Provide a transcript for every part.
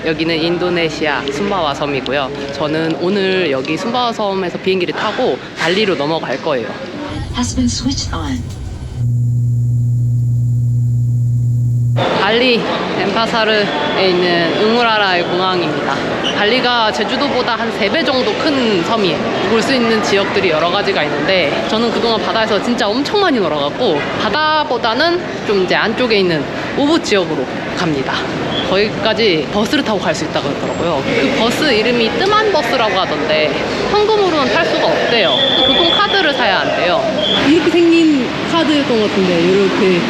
여기는 인도네시아 숨바와 섬이고요. 저는 오늘 여기 숨바와 섬에서 비행기를 타고 발리로 넘어갈 거예요. has been switched on. 발리 덴파사르에 있는 응우라라의 공항입니다. 발리가 제주도보다 한 3배 정도 큰 섬이에요. 볼 수 있는 지역들이 여러 가지가 있는데 저는 그동안 바다에서 진짜 엄청 많이 놀아갖고 바다보다는 좀 이제 안쪽에 있는 우붓 지역으로 갑니다. 거기까지 버스를 타고 갈 수 있다고 하더라고요. 그 버스 이름이 뜨만 버스라고 하던데 현금으로는 탈 수가 없대요. 교통 카드를 사야 한대요. 이렇게 생긴 카드였던 것 같은데 이렇게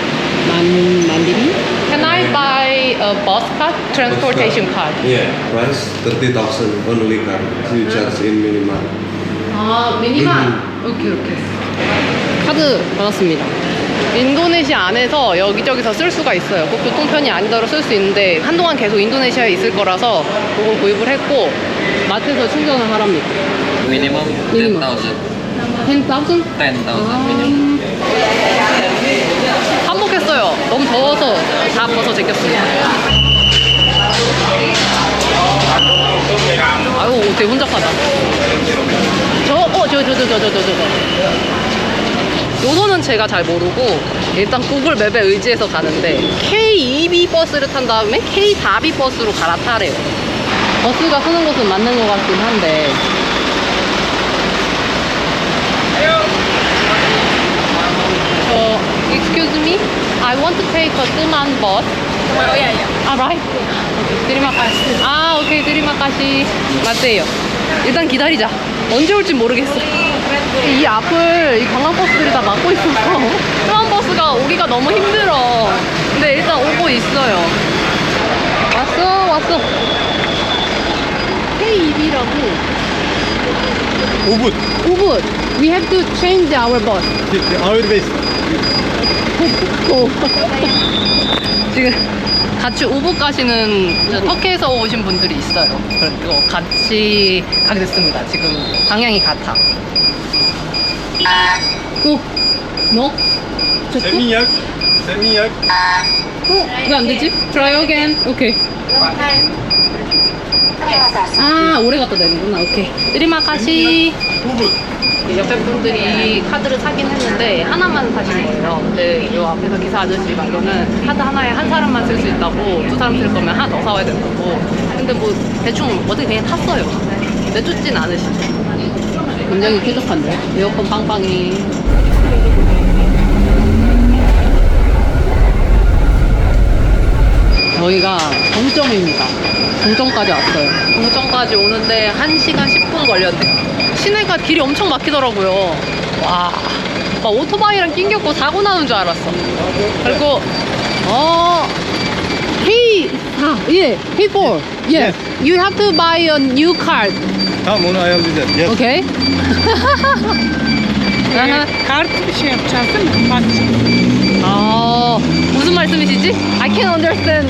만들이? Can I buy a bus card? Transportation card? Yeah, price 30,000 only card. You charge in minimal. 아, 미니만. 이렇게. 카드 받았습니다. 인도네시아 안에서 여기저기서 쓸 수가 있어요. 꼭 교통편이 아니더라도 쓸 수 있는데 한동안 계속 인도네시아에 있을 거라서 그걸 구입을 했고 마트에서 충전을 하랍니다. Minimum 10,000. 10,000 10,000? 한복했어요. 너무 더워서 다 벗어 제꼈습니다. 아유, 되게 혼잡하다. 저. 요거는 제가 잘 모르고 일단 구글 맵에 의지해서 가는데 K2B 버스를 탄 다음에 K4B 버스로 갈아타래요. 버스가 쓰는 곳은 맞는 것 같긴 한데 excuse me, I want to take a Tuman bus. Alright. 드리마카시. 아, 오케이, 드리마카시. 맞대요. 일단 기다리자. 언제 올지 모르겠어. 이 앞을 이 관광버스들이 다 막고 있어서 관광버스가 오기가 너무 힘들어. 근데 일단 오고 있어요. 왔어. K2B라고. 우붓. We have to change our bus. Our base. 지금 같이 우붓 가시는 터키에서 오신 분들이 있어요. 그리고 같이 가게 됐습니다. 지금 방향이 같아. 오, 너? Semi-yak. 왜 안 되지? Try again. 오케이. 아, 오래 갖다 대는구나. 오케이. 드리마카시. 옆에 분들이 카드를 사긴 했는데 하나만 사신 거예요. 근데 이 앞에서 기사 아저씨 말로는 카드 하나에 한 사람만 쓸 수 있다고, 두 사람 쓸 거면 하나 더 사와야 된다고. 근데 뭐 대충 어떻게 그냥 탔어요. 내쫓진 않으시죠. 굉장히 쾌적한데? 에어컨 빵빵이. 저희가 정점입니다. 정점까지 왔어요. 정점까지 오는데 1시간 10분 걸렸대요. 시내가 길이 엄청 막히더라고요. 와, 막 오토바이랑 낑겼고 사고 나는 줄 알았어. 그리고 K4, yeah. You have to buy a new card. Tamam, onu ayarlayacağız. Yes. Okay. Kart şey yapacağız değil mi? Bak. 무슨 말씀이시지? I can't understand.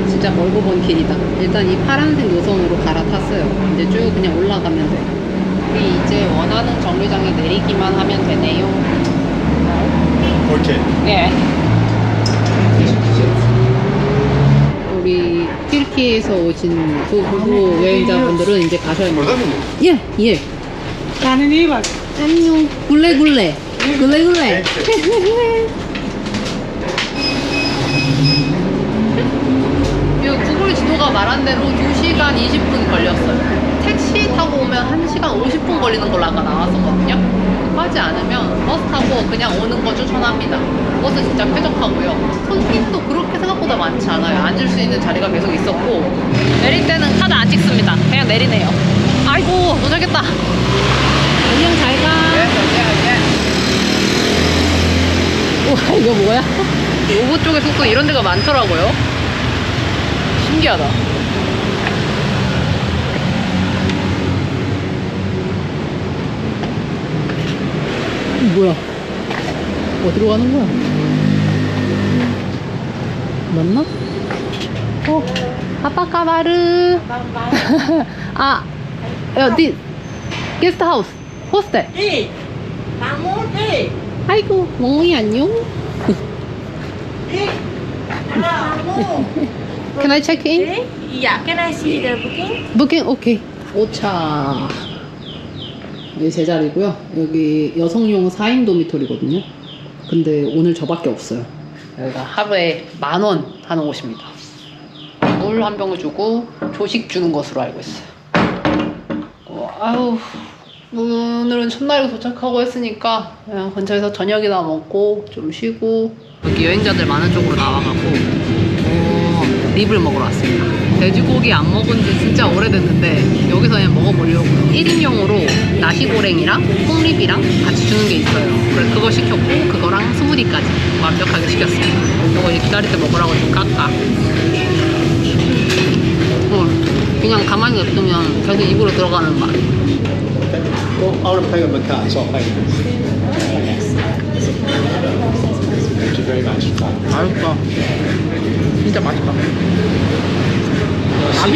진짜 멀고 먼 길이다. 일단 이 파란색 노선으로 갈아탔어요. 이제 쭉 그냥 올라가면 돼. 우리 이제 원하는 정류장에 내리기만 하면 되네요. Okay. 예. 우리 튀르키예에서 오신 부부 여행자분들은 이제 가셔야 합니다. 예. Kendine iyi bak. 안녕. 굴레. 구글 지도가 말한 대로 2시간 20분 걸렸어요. 택시 타고 오면 1시간 50분 걸리는 걸로 아까 나왔었거든요. 급하지 않으면 버스 타고 그냥 오는 거 추천합니다. 버스 진짜 쾌적하고요. 손님도 그렇게 생각보다 많지 않아요. 앉을 수 있는 자리가 계속 있었고 내릴 때는 카드 안 찍습니다. 그냥 내리네요. 아이고, 도착했다. 안녕, 잘 가. 우와, 이거 뭐야? 오브 쪽에 숙소 이런 데가 많더라고요. 신기하다. 뭐야? 어디로 가는 거야? 맞나? 아빠까바르. 아, 어디? 게스트하우스, 호스텔. Đi. Bạn muốn đi. 아이고, 멍멍이 안녕. Đi. Can I check in? Yeah, can I see the booking? Booking? 오케이. 5차. 여기 제 자리고요. 여기 여성용 4인 도미토리거든요. 근데 오늘 저밖에 없어요. 여기가 하루에 10,000원 하는 곳입니다. 물 한 병을 주고 조식 주는 것으로 알고 있어요. 아유, 오늘은 첫날에 도착하고 했으니까 그냥 근처에서 저녁이나 먹고 좀 쉬고 여기 여행자들 많은 쪽으로 나와갖고 립을 먹으러 왔습니다. 돼지고기 안 먹은 지 진짜 오래됐는데 여기서 그냥 먹어보려고요. 1인용으로 나시고랭이랑 콩립이랑 같이 주는 게 있어요. 그래서 그거 시켰고 그거랑 스무디까지 완벽하게 시켰습니다. 이거 이제 기다릴 때 먹으라고 좀 깎아. 그냥 가만히 냅두면 계속 입으로 들어가는 맛. Well, I want to pay on my card, so I'll pay with this. Thank you very much. 맛있다. 진짜 맛있다. 밥이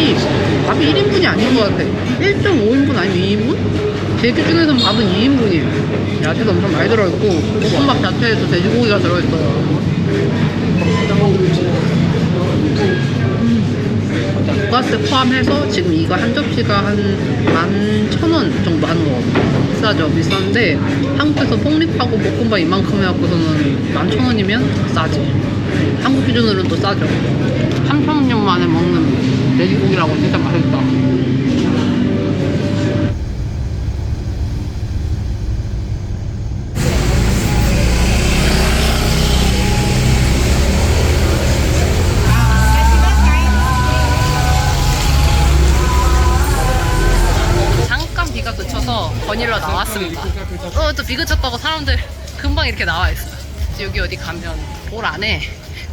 1인분이 아닌 것 같아. 1.5인분 아니면 2인분? 제 기준에선 밥은 2인분이에요. 야채도 엄청 많이 들어있고 볶음밥 자체에도 돼지고기가 들어있어요. 부가세 포함해서 지금 이거 한 접시가 한 11,000원 정도 하는 거거든요. 비싸죠? 비싼데 한국에서 폭립하고 볶음밥 이만큼 해갖고서는 11,000원이면 싸지. 한국 기준으로는 또 싸죠. 3,000년 만에 먹는 돼지고기라고 진짜 맛있다. 잠깐 비가 그쳐서 거닐러 나왔습니다. 또 비 그쳤다고 사람들 금방 이렇게 나와 있어요. 여기 어디 가면 볼 안에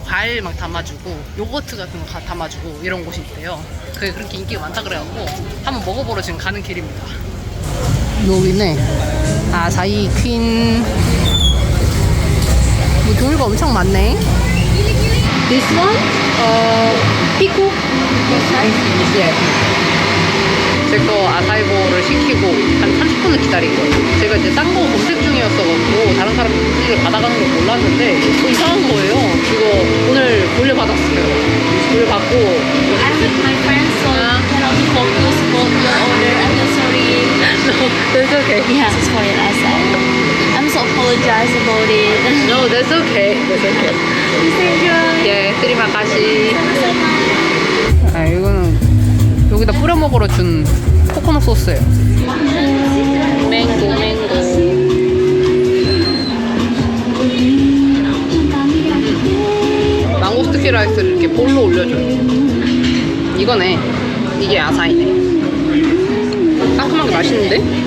과일 막 담아주고 요거트 같은 거 담아주고 이런 곳이 있대요. 그게 그렇게 인기가 많다 그래갖고 한번 먹어보러 지금 가는 길입니다. 여기네. 아사히 퀸. 뭐 종류가 엄청 많네. This one? 피코? 제 거 아사이보를 시키고 한 30분을 기다린 거예요. 제가 이제 딴 거 검색 중이었어가지고 다른 사람 후기를 받아가는 걸 몰랐는데 이상한 거예요. 이거 오늘 돌려받았어요. 돌려받고 I'm with my friends, so cannot focus about your order. I'm so sorry. No, that's okay. Yeah, it's for your eyesight. I'm so apologize about it. No, that's okay. That's okay. Please enjoy. 예, 스리마카시. Sama-sama. 아, 이거는 여기다 뿌려 먹으러 준 코코넛 소스예요. 맹고. 망고 스티키 라이스를 이렇게 볼로 올려줘요. 이거네. 이게 아사이네. 상큼하게 맛있는데?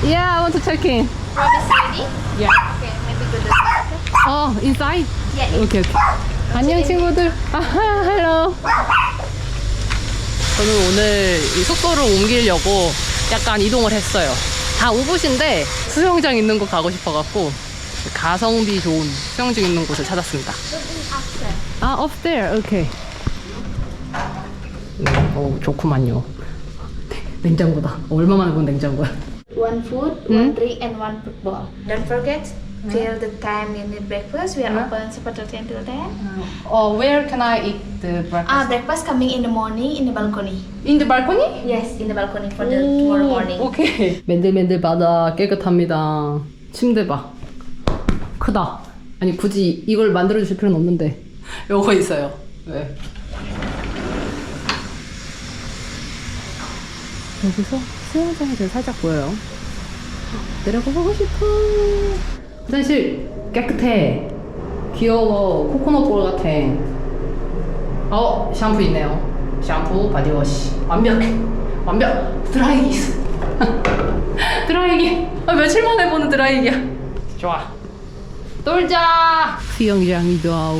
Yeah, I want to check in. Yeah. Inside? Yeah. Okay. 안녕 친구들. hello. 저는 오늘 이 숙소를 옮기려고 약간 이동을 했어요. 다 오붓인데 수영장 있는 곳 가고 싶어갖고 가성비 좋은 수영장 있는 곳을 찾았습니다. upstairs. Okay. 좋구만요. 냉장고다. 얼마만에 본 냉장고야. One food, one drink, and one football. Don't forget, till the time you need breakfast, we are open 7:30 until 10. Where can I eat the breakfast? Breakfast coming in the morning in the balcony. In the balcony? Yes, in the balcony for the tomorrow morning. 오케이. 맨들맨들 바다 깨끗합니다. 침대 봐. 크다. 아니 굳이 이걸 만들어 주실 필요는 없는데 요거 있어요. 네. 여기서 수영장이 되게 살짝 보여요. 내려가 보고 싶어. 화장실 깨끗해. 귀여워. 코코넛 볼 같아. 샴푸 있네요. 샴푸, 바디워시. 완벽해. 완벽. 드라이기 있어. 드라이기. 며칠 만에 보는 드라이기야. 좋아. 놀자. 수영장이도 아우.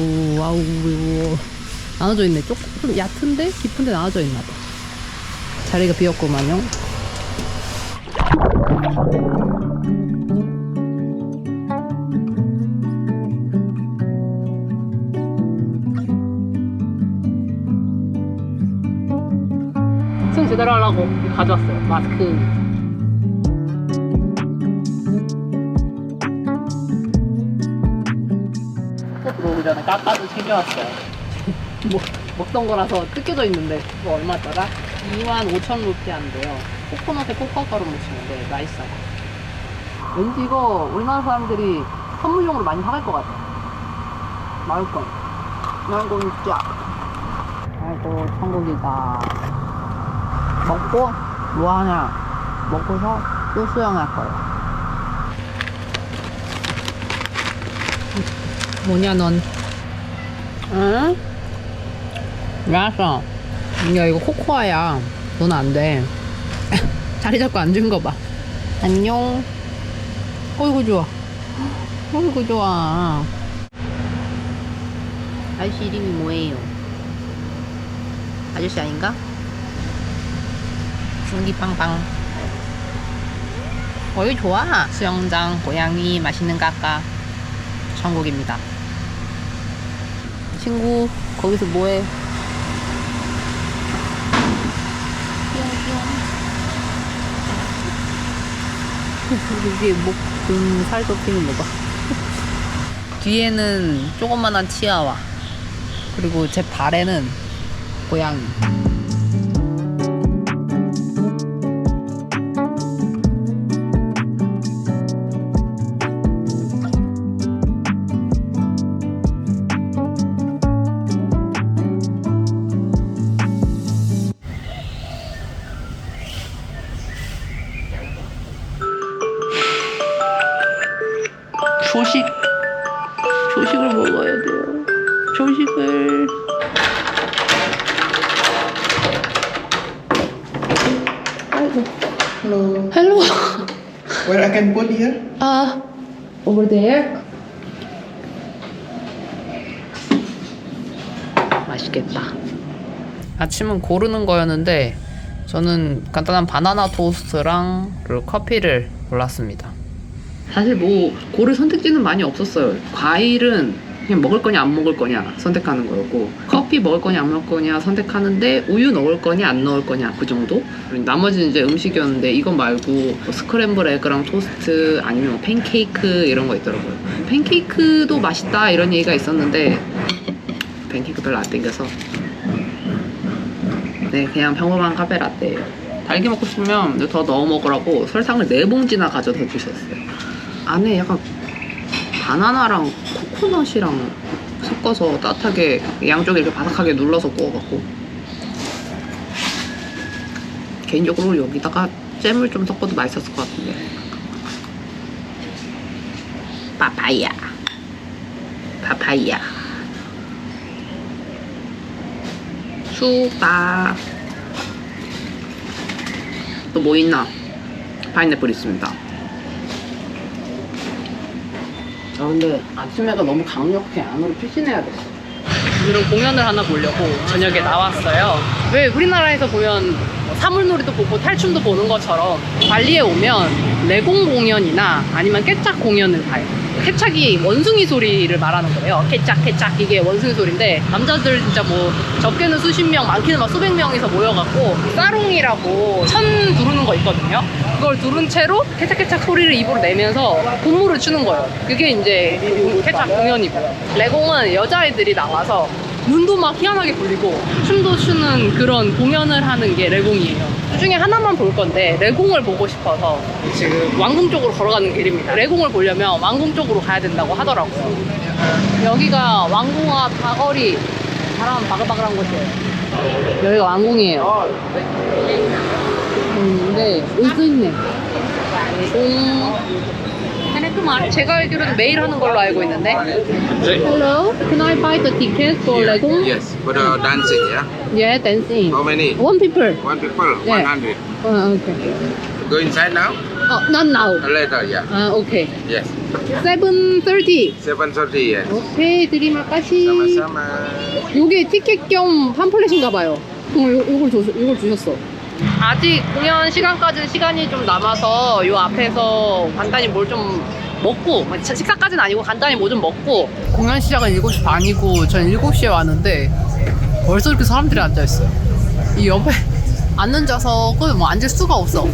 나눠져 있네. 조금 얕은데 깊은데 나눠져 있나 봐. 자리가 비었구만요. 소통 제대로 하려고 가져왔어요. 마스크. 들어오기 전에 까까도 챙겨왔어요. 먹던 거라서 뜯겨져 있는데 이거 얼마더라? 25,000루피아인데요. 코코넛에 코코아가루 묻히는데 맛있어요. 왠지 이거 우리나라 사람들이 선물용으로 많이 사갈 것 같아. 맛있어. 아이고 진짜. 아이고 천국이다. 먹고 뭐하냐? 먹고서 또 수영할 거예요. 뭐냐 넌? 응? 알았어. 야 이거 코코아야. 넌 안 돼. 자리 잡고 앉은 거 봐. 안녕. 어이구 좋아. 어이구 좋아. 아저씨 이름이 뭐예요? 아저씨 아닌가? 승기빵빵. 어이 좋아. 수영장, 고양이, 맛있는 까까. 천국입니다. 친구 거기서 뭐해? 이게 목 살도 피는 거 봐. 뒤에는 조그만한 치아와 그리고 제 발에는 고양이. 조식을 먹어야 돼요. 조식을. 아이고. Hello. 헬로. Where I can put here? 아, over there. 맛있겠다. 아침은 고르는 거였는데 저는 간단한 바나나 토스트랑 그리고 커피를 골랐습니다. 사실 뭐 고를 선택지는 많이 없었어요. 과일은 그냥 먹을 거냐 안 먹을 거냐 선택하는 거였고, 커피 먹을 거냐 안 먹을 거냐 선택하는데 우유 넣을 거냐 안 넣을 거냐 그 정도? 그리고 나머지는 이제 음식이었는데 이거 말고 뭐 스크램블 에그랑 토스트 아니면 뭐 팬케이크 이런 거 있더라고요. 팬케이크도 맛있다 이런 얘기가 있었는데 팬케이크 별로 안 땡겨서 네 그냥 평범한 카페 라떼예요. 달기 먹고 싶으면 더 넣어 먹으라고 설탕을 4봉지나 가져다 주셨어요. 안에 약간 바나나랑 코코넛이랑 섞어서 따뜻하게 양쪽에 이렇게 바삭하게 눌러서 구워갖고, 개인적으로 여기다가 잼을 좀 섞어도 맛있었을 것 같은데. 파파이야 수박. 또 뭐 있나? 파인애플 있습니다. 아 근데 아침에가 너무 강력해. 안으로 피신해야겠어. 오늘은 공연을 하나 보려고 저녁에 나왔어요. 왜 우리나라에서 보면 사물놀이도 보고 탈춤도 보는 것처럼 발리에 오면 레공 공연이나 아니면 깨짝 공연을 봐요. 깨짝이 원숭이 소리를 말하는 거예요. 깨짝 이게 원숭이 소리인데, 남자들 진짜 뭐 적게는 수십 명 많게는 막 수백 명이서 모여갖고 싸롱이라고 천 두르는 거 있거든요. 그걸 두른 채로 깨짝깨짝 소리를 입으로 내면서 군무를 추는 거예요. 그게 이제 깨짝 공연이고요. 레공은 여자애들이 나와서 눈도 막 희한하게 굴리고 춤도 추는 그런 공연을 하는 게 레공이에요. 그 중에 하나만 볼 건데 레공을 보고 싶어서 지금 왕궁 쪽으로 걸어가는 길입니다. 레공을 보려면 왕궁 쪽으로 가야 된다고 하더라고요. 여기가 왕궁 앞 사거리, 바람 바글바글한 곳이에요. 여기가 왕궁이에요. 근데 여기 써있네. 제가 알기로는 매일 하는 걸로 알고 있는데. Hello, can I buy the ticket for Legong? Yes, for the dancing, yeah? Yeah, dancing. How many? One people. One people, Yeah. 100. Okay. Go inside now? Oh, not now. Later, yeah. Okay. Yes. 7:30. 7:30, yes. 오케이, 드리마까시. Sama-sama. 요게 티켓 겸 팜플렛인가 봐요. 요걸 주셨어. 아직 공연 시간까지는 시간이 좀 남아서 요 앞에서 간단히 뭘 좀 먹고, 식사까지는 아니고 간단히 뭐 좀 먹고. 공연 시작은 7시 반이고 전 7시에 왔는데 벌써 이렇게 사람들이 앉아있어요. 이 옆에 앉는 좌석은 뭐 앉을 수가 없어.